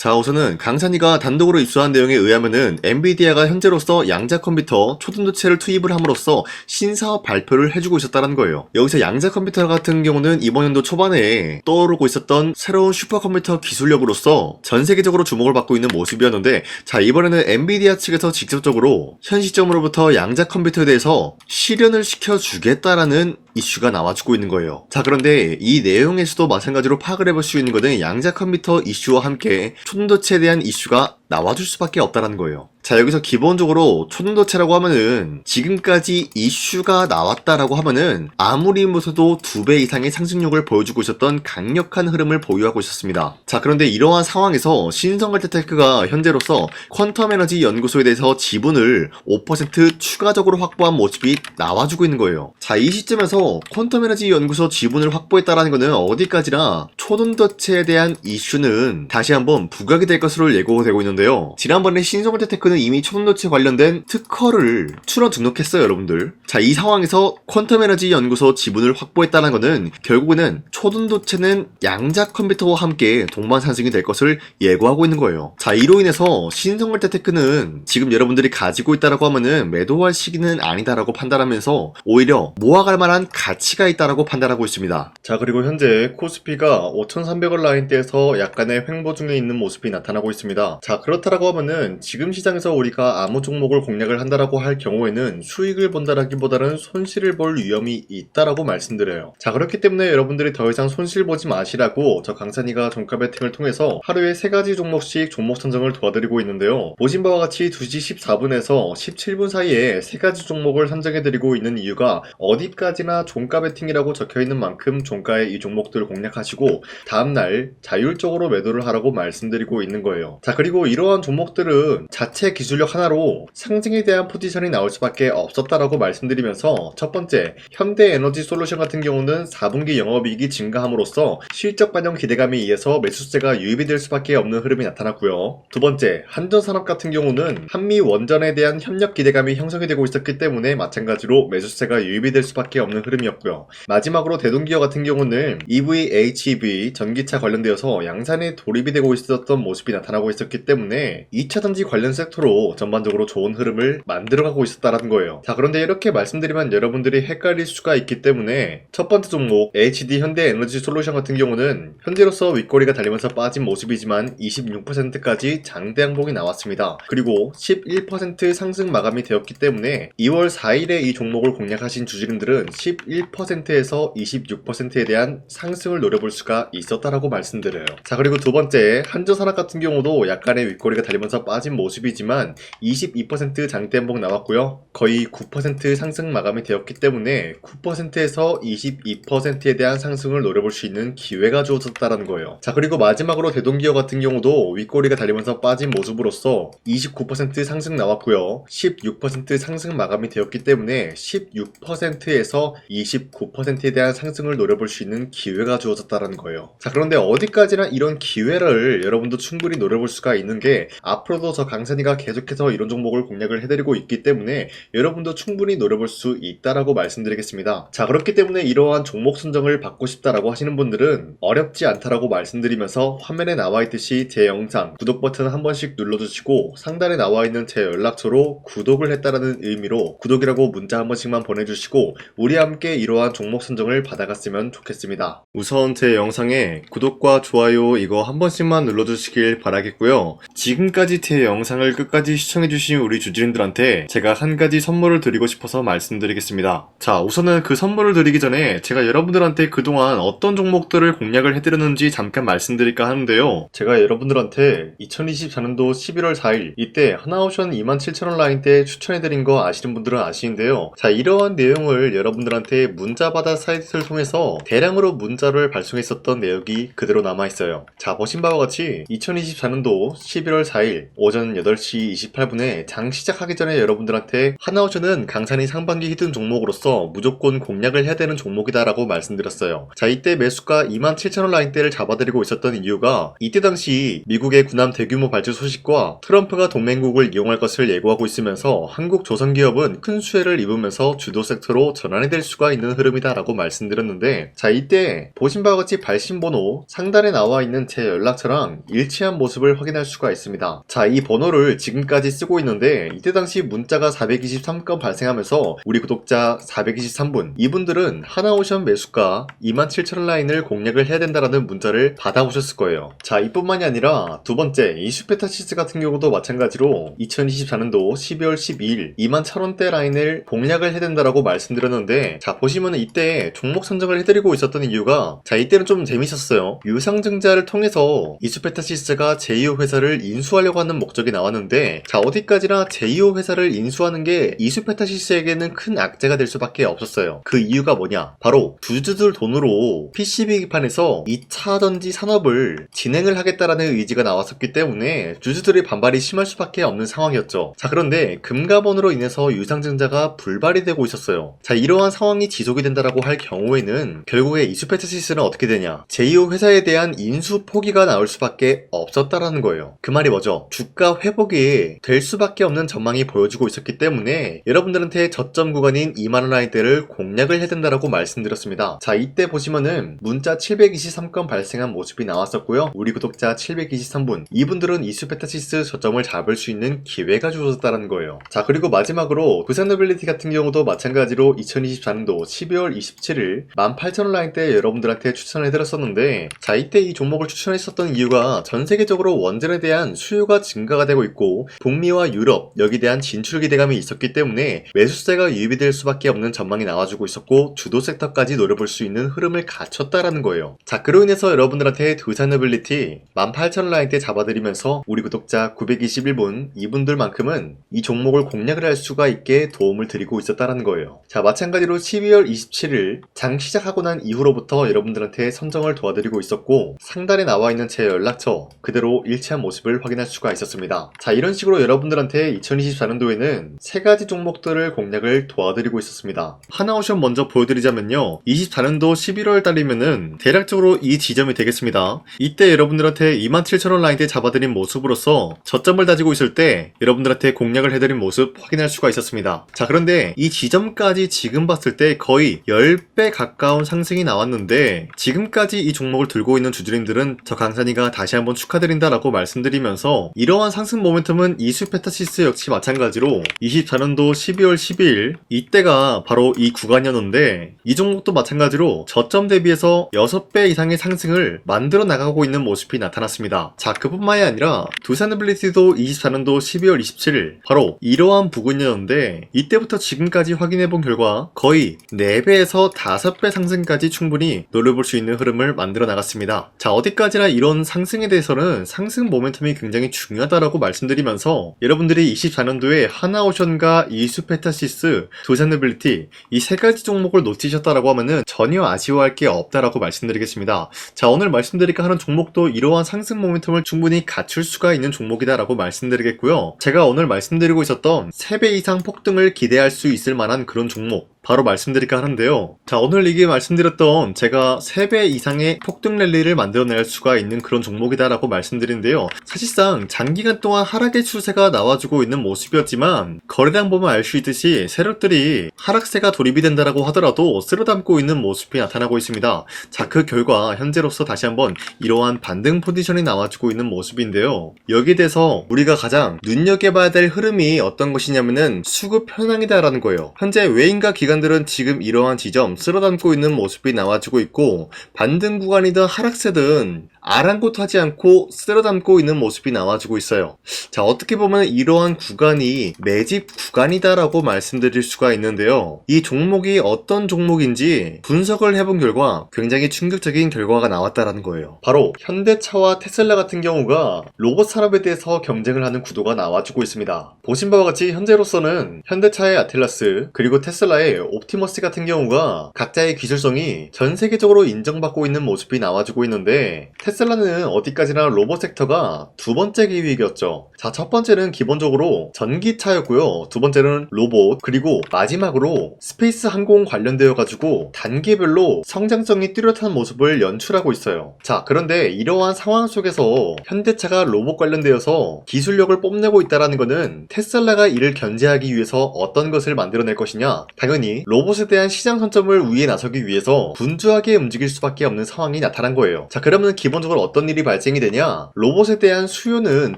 자, 우선은 강산이가 단독으로 입수한 내용에 의하면은 엔비디아가 현재로서 양자 컴퓨터 초등도체를 투입을 함으로써 신사업 발표를 해주고 있었다는 거예요. 여기서 양자 컴퓨터 같은 경우는 이번 연도 초반에 떠오르고 있었던 새로운 슈퍼컴퓨터 기술력으로서 전 세계적으로 주목을 받고 있는 모습이었는데, 자, 이번에는 엔비디아 측에서 직접적으로 현 시점으로부터 양자 컴퓨터에 대해서 실현을 시켜주겠다라는 이슈가 나와주고 있는 거예요. 자, 그런데 이 내용에서도 마찬가지로 파악을 해볼 수 있는 것은 양자 컴퓨터 이슈와 함께 초등도체에 대한 이슈가 나와줄 수밖에 없다는 거예요. 자, 여기서 기본적으로 초등도체라고 하면은 지금까지 이슈가 나왔다라고 하면은 아무리 무서도 2배 이상의 상승력을 보여주고 있었던 강력한 흐름을 보유하고 있었습니다. 자, 그런데 이러한 상황에서 신성걸테테크가 현재로서 퀀텀 에너지 연구소에 대해서 지분을 5% 추가적으로 확보한 모습이 나와주고 있는 거예요. 자, 이 시점에서 퀀텀 에너지 연구소 지분을 확보했다라는 것은 어디까지나 초등도체에 대한 이슈는 다시 한번 부각이 될 것으로 예고되고 있는데요. 지난번에 신성걸테테크는 이미 초등도체 관련된 특허를 출원 등록했어요, 여러분들. 자, 이 상황에서 퀀텀 에너지 연구소 지분을 확보했다는 것은 결국에는 초등도체는 양자 컴퓨터와 함께 동반 상승이 될 것을 예고하고 있는 거예요. 자, 이로 인해서 신성걸테테크는 지금 여러분들이 가지고 있다라고 하면은 매도할 시기는 아니다라고 판단하면서 오히려 모아갈 만한 가치가 있다라고 판단하고 있습니다. 자, 그리고 현재 코스피가 5,300원 라인대에서 약간의 횡보 중에 있는 모습이 나타나고 있습니다. 자, 그렇다라고 하면은 지금 시장에서 우리가 아무 종목을 공략을 한다라고 할 경우에는 수익을 본다라기보다는 손실을 볼 위험이 있다라고 말씀드려요. 자, 그렇기 때문에 여러분들이 더 이상 손실 보지 마시라고 저 강산이가 종가 배팅을 통해서 하루에 3가지 종목씩 종목 선정을 도와드리고 있는데요. 보신 바와 같이 2시 14분에서 17분 사이에 3가지 종목을 선정해드리고 있는 이유가 어디까지나 종가 배팅이라고 적혀있는 만큼 종가에 이 종목들을 공략하시고 다음날 자율적으로 매도를 하라고 말씀드리고 있는 거예요. 자, 그리고 이러한 종목들은 자체 기술력 하나로 상승에 대한 포지션이 나올 수밖에 없었다라고 말씀드리면서, 첫 번째, 현대에너지솔루션 같은 경우는 4분기 영업이익이 증가함으로써 실적 반영 기대감에 의해서 매수세가 유입이 될 수밖에 없는 흐름이 나타났고요. 두 번째, 한전산업 같은 경우는 한미 원전에 대한 협력 기대감이 형성이 되고 있었기 때문에 마찬가지로 매수세가 유입이 될 수밖에 없는 흐름이었고요. 마지막으로 대동기업 같은 경우는 EV, HEV, 전기차 관련되어서 양산에 돌입이 되고 있었던 모습이 나타나고 있었기 때문에 2차전지 관련 섹터로 전반적으로 좋은 흐름을 만들어가고 있었다는 거예요. 자, 그런데 이렇게 말씀드리면 여러분들이 헷갈릴 수가 있기 때문에 첫 번째 종목 HD 현대에너지솔루션 같은 경우는 현재로서 윗꼬리가 달리면서 빠진 모습이지만 26%까지 장대 항봉이 나왔습니다. 그리고 11% 상승 마감이 되었기 때문에 2월 4일에 이 종목을 공략하신 주주님들은 11%에서 26%에 대한 상승을 노려볼 수가 있었다라고 말씀드려요. 자, 그리고 두 번째, 한전산업 같은 경우도 약간의 윗꼬리가 달리면서 빠진 모습이지만 22% 장대 항봉 나왔고요. 거의 9% 상승 마감이 되었기 때문에 9%에서 22%에 대한 상승을 노려볼 수 있는 기회가 주어졌다는 거예요. 자, 그리고 마지막으로 대동기업 같은 경우도 윗꼬리가 달리면서 빠진 모습으로서 29% 상승 나왔고요. 16% 상승 마감이 되었기 때문에 16%에서 29%에 대한 상승을 노려볼 수 있는 기회가 주어졌다는 거예요. 자, 그런데 어디까지나 이런 기회를 여러분도 충분히 노려볼 수가 있는 게, 앞으로도 저 강산이가 계속해서 이런 종목을 공략을 해드리고 있기 때문에 여러분도 충분히 노려볼 수 있다라고 말씀드리겠습니다. 자, 그렇기 때문에 이러한 종목 선정을 받고 싶다라고 하시는 분들은 어렵지 않다라고 말씀드리면서, 화면에 나와 있듯이 제 영상 구독 버튼 한 번씩 눌러주시고 상단에 나와 있는 제 연락처로 구독을 했다라는 의미로 구독이라고 문자 한 번씩만 보내주시고 우리 함께 이러한 종목 선정을 받아갔으면 좋겠습니다. 우선 제 영상에 구독과 좋아요 이거 한 번씩만 눌러주시길 바라겠고요. 지금까지 제 영상을 끝까지 시청해주신 우리 주주님들한테 제가 한 가지 선물을 드리고 싶어서 말씀드리겠습니다. 자, 우선은 그 선물을 드리기 전에 제가 여러분들한테 그동안 어떤 종목들을 공략을 해드렸는지 잠깐 말씀드릴까 하는데요. 제가 여러분들한테 2024년도 11월 4일 이때 하나옵션 27,000원 라인대 추천해드린 거 아시는 분들은 아시는데요. 자, 이러한 내용을 여러분들한테 문자받아 사이트를 통해서 대량으로 문자를 발송했었던 내역이 그대로 남아있어요. 자, 보신 바와 같이 2024년도 11월 4일 오전 8시 28분에 장 시작하기 전에 여러분들한테 하나오션은 강산이 상반기 히든 종목으로서 무조건 공략을 해야 되는 종목이다라고 말씀드렸어요. 자, 이때 매수가 27,000원 라인대를 잡아드리고 있었던 이유가 이때 당시 미국의 군함 대규모 발주 소식과 트럼프가 동맹국을 이용할 것을 예고하고 있으면서 한국 조선기업은 큰 수혜를 입으면서 주도 섹터로 전환이 될 수가 있는 흐름이다라고 말씀드렸는데, 자, 이때 보신 바와 같이 발신번호 상단에 나와 있는 제 연락처랑 일치한 모습을 확인할 수가 있습니다. 자, 이 번호를 지금까지 쓰고 있는데 이때 당시 문자가 423건 발생하면서 우리 구독자 423분, 이분들은 하나오션 매수가 27,000원 라인을 공략을 해야 된다라는 문자를 받아오셨을 거예요. 자, 이뿐만이 아니라 두 번째 이슈페타시스 같은 경우도 마찬가지로 2024년도 12월 12일 21,000원대 라인을 공략을 해야 된다라고 말씀드렸는데, 자, 보시면 이때 종목 선정을 해드리고 있었던 이유가, 자, 이때는 좀 재밌었어요. 유상증자를 통해서 이슈페타시스가 제2호 회사를 인수하려고 하는 목적이 나왔는데, 자, 어디까지나 제2호 회사를 인수하는 게 이슈페타시스에게는 큰 악재가 될 수밖에 없었어요. 그 이유가 뭐냐? 바로 주주들 돈으로 PCB기판에서 2차 전지 산업을 진행을 하겠다라는 의지가 나왔었기 때문에 주주들의 반발이 심할 수밖에 없는 상황이었죠. 자, 그런데 금가번으로 인해서 유상증자가 불발이 되고 있었어요. 자, 이러한 상황이 지속이 된다라고 할 경우에는 결국에 이슈페타시스는 어떻게 되냐? 제2호 회사에 대한 인수 포기가 나올 수밖에 없었다라는 거예요. 그 말이 뭐죠? 주가 회복이 될 수밖에 없는 전망이 보여지고 있었기 때문에 여러분들한테 저점 구간인 2만원 라인대를 공략을 해야 된다라고 말씀드렸습니다. 자, 이때 보시면은 문자 723건 발생한 모습이 나왔었고요. 우리 구독자 723분, 이분들은 이슈페타시스 저점을 잡을 수 있는 기회가 주어졌다는 거예요. 자, 그리고 마지막으로 부산노빌리티 같은 경우도 마찬가지로 2024년도 12월 27일 18,000원 라인대 여러분들한테 추천해드렸었는데, 자, 이때 이 종목을 추천했었던 이유가 전 세계적으로 원전에 대한 수요가 증가가 되고 있고 북미와 유럽 여기에 대한 진출 기대감이 있었기 때문에 매수세가 유입이 될 수밖에 없는 전망이 나와주고 있었고 주도 섹터까지 노려볼 수 있는 흐름을 갖췄다라는 거예요. 자, 그로 인해서 여러분들한테 두산노빌리티 18,000원 라인대 잡아드리면서 우리 구독자 921분, 이분들만큼은 이 종목을 공략을 할 수가 있게 도움을 드리고 있었다라는 거예요. 자, 마찬가지로 12월 27일 장 시작하고 난 이후로부터 여러분들한테 선정을 도와드리고 있었고 상단에 나와 있는 제 연락처 그대로 일치한 모습을 확인할 수가 있었습니다. 자, 이런 식으로 여러분들한테 2024년도에는 세 가지 종목들을 공략을 도와드리고 있었습니다. 하나오션 먼저 보여드리자면요, 24년도 11월 달이면은 대략적으로 이 지점이 되겠습니다. 이때 여러분들한테 27,000원 라인대 잡아드린 모습으로서 저점을 다지고 있을 때 여러분들한테 공략을 해드린 모습 확인할 수가 있었습니다. 자, 그런데 이 지점까지 지금 봤을 때 거의 10배 가까운 상승이 나왔는데, 지금까지 이 종목을 들고 있는 주주님들은 저 강산이가 다시 한번 축하드린다라고 말씀드리면서, 이러한 상승 모멘텀은 이슈페타시스 역시 마찬가지로 24년도 12월 12일 이때가 바로 이 구간이었는데, 이 종목도 마찬가지로 저점 대비해서 6배 이상의 상승을 만들어 나가고 있는 모습이 나타났습니다. 자, 그뿐만이 아니라 두산노빌리티도 24년도 12월 27일 바로 이러한 부근이었는데, 이때부터 지금까지 확인해본 결과 거의 4배에서 5배 상승까지 충분히 노려볼 수 있는 흐름을 만들어 나갔습니다. 자, 어디까지나 이런 상승에 대해서는 상승 모멘텀이 굉장히 중요하다라고 말씀드리면서, 여러분들이 24년도에 하나오션과 이슈페타시스, 두산노빌리티 이 세 가지 종목을 놓치셨다라고 하면은 전혀 아쉬워할 게 없다라고 말씀드리겠습니다. 자, 오늘 말씀드릴까 하는 종목도 이러한 상승 모멘텀을 충분히 갖출 수가 있는 종목이다라고 말씀드리겠고요. 제가 오늘 말씀드리고 있었던 3배 이상 폭등을 기대할 수 있을 만한 그런 종목 바로 말씀드릴까 하는데요. 자, 오늘 이게 말씀드렸던 제가 3배 이상의 폭등 랠리를 만들어낼 수가 있는 그런 종목이다라고 말씀드린데요. 사실상 장기간 동안 하락의 추세가 나와주고 있는 모습이었지만 거래량 보면 알 수 있듯이 세력들이 하락세가 돌입이 된다라고 하더라도 쓸어담고 있는 모습이 나타나고 있습니다. 자, 그 결과 현재로서 다시 한번 이러한 반등 포지션이 나와주고 있는 모습인데요. 여기에 대해서 우리가 가장 눈여겨봐야 될 흐름이 어떤 것이냐면은 수급 현황이다라는 거예요. 현재 외인과 기관들은 지금 이러한 지점 쓸어담고 있는 모습이 나와주고 있고, 반등 구간이든 하락세든 아랑곳하지 않고 쓸어담고 있는 모습이 나와주고 있어요. 자, 어떻게 보면 이러한 구간이 매집 구간이다라고 말씀드릴 수가 있는데요. 이 종목이 어떤 종목인지 분석을 해본 결과 굉장히 충격적인 결과가 나왔다라는 거예요. 바로 현대차와 테슬라 같은 경우가 로봇 산업에 대해서 경쟁을 하는 구도가 나와주고 있습니다. 보신 바와 같이 현재로서는 현대차의 아틀라스 그리고 테슬라의 옵티머스 같은 경우가 각자의 기술성이 전 세계적으로 인정받고 있는 모습이 나와주고 있는데, 테슬라는 어디까지나 로봇 섹터가 두 번째 기획이었죠. 자, 첫 번째는 기본적으로 전기차였고요. 두 번째는 로봇, 그리고 마지막으로 스페이스 항공 관련되어 가지고 단계별로 성장성이 뚜렷한 모습을 연출하고 있어요. 자, 그런데 이러한 상황 속에서 현대차가 로봇 관련되어서 기술력을 뽐내고 있다는 것은 테슬라가 이를 견제하기 위해서 어떤 것을 만들어낼 것이냐? 당연히 로봇에 대한 시장 선점을 위해 나서기 위해서 분주하게 움직일 수밖에 없는 상황이 나타난 거예요. 자, 그러면 기본적으로 어떤 일이 발생이 되냐? 로봇에 대한 수요는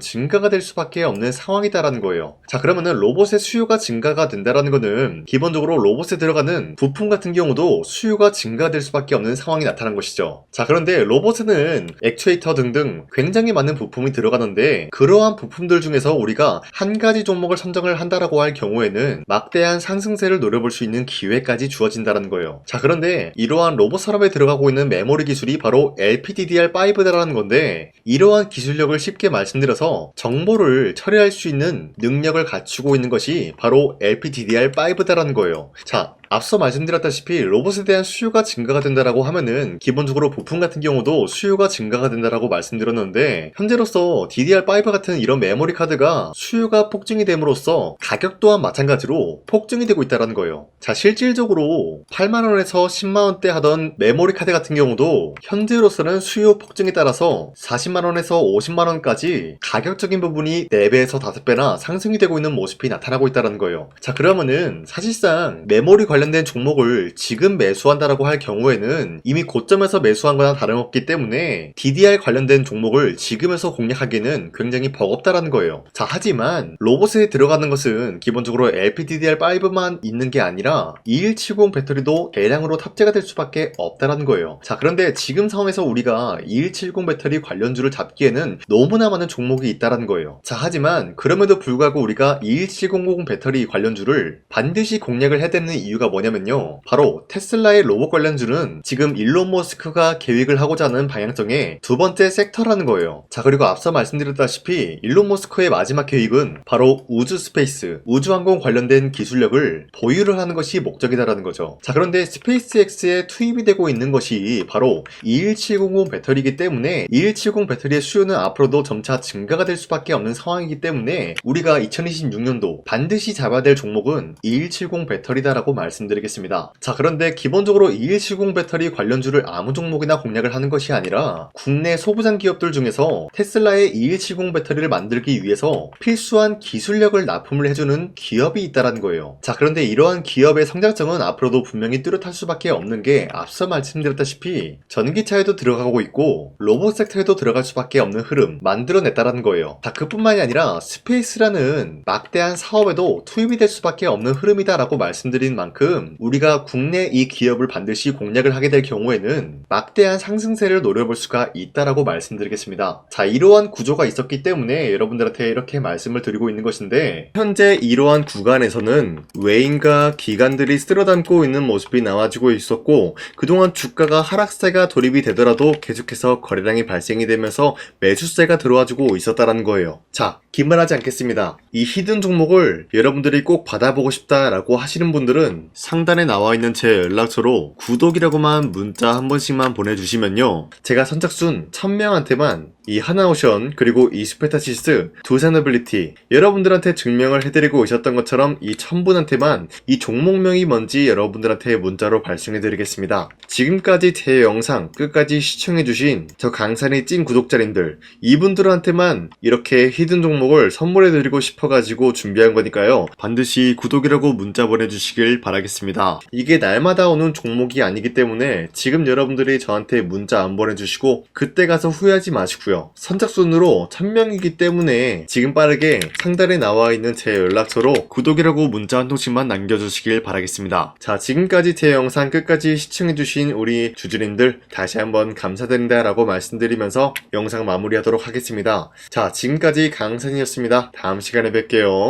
증가가 될 수밖에 없는 상황이다라는 거예요. 자, 그러면은 로봇의 수요가 증가가 된다라는 거는 기본적으로 로봇에 들어가는 부품 같은 경우도 수요가 증가될 수밖에 없는 상황이 나타난 것이죠. 자, 그런데 로봇에는 액추에이터 등등 굉장히 많은 부품이 들어가는데 그러한 부품들 중에서 우리가 한 가지 종목을 선정을 한다라고 할 경우에는 막대한 상승세를 노려볼 수 있는 기회까지 주어진다는 거예요. 자, 그런데 이러한 로봇 산업에 들어가고 있는 메모리 기술이 바로 LPDDR5다라는 건데 이러한 기술력을 쉽게 말씀드려서 정보를 처리할 수 있는 능력을 갖추고 있는 것이 바로 LPDDR5다라는 거예요. 자, 앞서 말씀드렸다시피 로봇에 대한 수요가 증가가 된다라고 하면은 기본적으로 부품 같은 경우도 수요가 증가가 된다라고 말씀드렸는데 현재로서 DDR5 같은 이런 메모리 카드가 수요가 폭증이 됨으로써 가격 또한 마찬가지로 폭증이 되고 있다는 거예요. 자, 실질적으로 8만원에서 10만원대 하던 메모리 카드 같은 경우도 현재로서는 수요 폭증에 따라서 40만원에서 50만원까지 가격적인 부분이 4배에서 5배나 상승이 되고 있는 모습이 나타나고 있다는 거예요. 자, 그러면은 사실상 메모리 관련된 종목을 지금 매수한다라고 할 경우에는 이미 고점에서 매수한 거나 다름없기 때문에 DDR 관련된 종목을 지금에서 공략하기는 굉장히 버겁다라는 거예요. 자, 하지만 로봇에 들어가는 것은 기본적으로 LPDDR5만 있는 게 아니라 2170 배터리도 대량으로 탑재가 될 수밖에 없다라는 거예요. 자, 그런데 지금 상황에서 우리가 2170 배터리 관련주를 잡기에는 너무나 많은 종목이 있다라는 거예요. 자, 하지만 그럼에도 불구하고 우리가 21700 배터리 관련주를 반드시 공략을 해야 되는 이유가 뭐냐면요, 바로 테슬라의 로봇 관련주는 지금 일론 머스크가 계획을 하고자 하는 방향성의 두 번째 섹터라는 거예요. 자, 그리고 앞서 말씀드렸다시피 일론 머스크의 마지막 계획은 바로 우주 스페이스, 우주항공 관련된 기술력을 보유를 하는 것이 목적이다라는 거죠. 자, 그런데 스페이스X에 투입이 되고 있는 것이 바로 21700 배터리이기 때문에 21770 배터리의 수요는 앞으로도 점차 증가가 될 수밖에 없는 상황이기 때문에 우리가 2026년도 반드시 잡아야 될 종목은 2170 배터리다라고 말씀드리겠습니다. 자, 그런데 기본적으로 2170 배터리 관련주를 아무 종목이나 공략을 하는 것이 아니라 국내 소부장 기업들 중에서 테슬라의 2170 배터리를 만들기 위해서 필수한 기술력을 납품을 해주는 기업이 있다는 거예요. 자, 그런데 이러한 기업의 성장성은 앞으로도 분명히 뚜렷할 수밖에 없는 게 앞서 말씀드렸다시피 전기차에도 들어가고 있고 로봇 섹터에도 들어갈 수밖에 없는 흐름 만들어냈다는 거예요. 자, 그뿐만이 아니라 스페이스라는 막대한 사업에도 투입이 될 수밖에 없는 흐름이다라고 말씀드린 만큼 우리가 국내 이 기업을 반드시 공략을 하게 될 경우에는 막대한 상승세를 노려볼 수가 있다라고 말씀드리겠습니다. 자, 이러한 구조가 있었기 때문에 여러분들한테 이렇게 말씀을 드리고 있는 것인데 현재 이러한 구간에서는 외인과 기관들이 쓸어담고 있는 모습이 나와지고 있었고 그동안 주가가 하락세가 돌입이 되더라도 계속해서 거래량이 발생이 되면서 매수세가 들어와주고 있었다라는 거예요. 자, 기만하지 않겠습니다. 이 히든 종목을 여러분들이 꼭 받아보고 싶다라고 하시는 분들은 상단에 나와있는 제 연락처로 구독이라고만 문자 한 번씩만 보내주시면요, 제가 선착순 1000명한테만 이 하나오션 그리고 이 스페타시스 두산어빌리티 여러분들한테 증명을 해드리고 오셨던 것처럼 이 1000분한테만 이 종목명이 뭔지 여러분들한테 문자로 발송해드리겠습니다. 지금까지 제 영상 끝까지 시청해주신 저 강산의 찐 구독자님들 이분들한테만 이렇게 히든 종목을 선물해드리고 싶어가지고 준비한 거니까요, 반드시 구독이라고 문자 보내주시길 바라겠습니다. 이게 날마다 오는 종목이 아니기 때문에 지금 여러분들이 저한테 문자 안 보내주시고 그때 가서 후회하지 마시고요, 선착순으로 1000명이기 때문에 지금 빠르게 상단에 나와있는 제 연락처로 구독이라고 문자 한 통씩만 남겨주시길 바라겠습니다. 자, 지금까지 제 영상 끝까지 시청해주신 우리 주주님들 다시 한번 감사드린다 라고 말씀드리면서 영상 마무리하도록 하겠습니다. 자, 지금까지 강산이었습니다. 다음 시간에 뵐게요.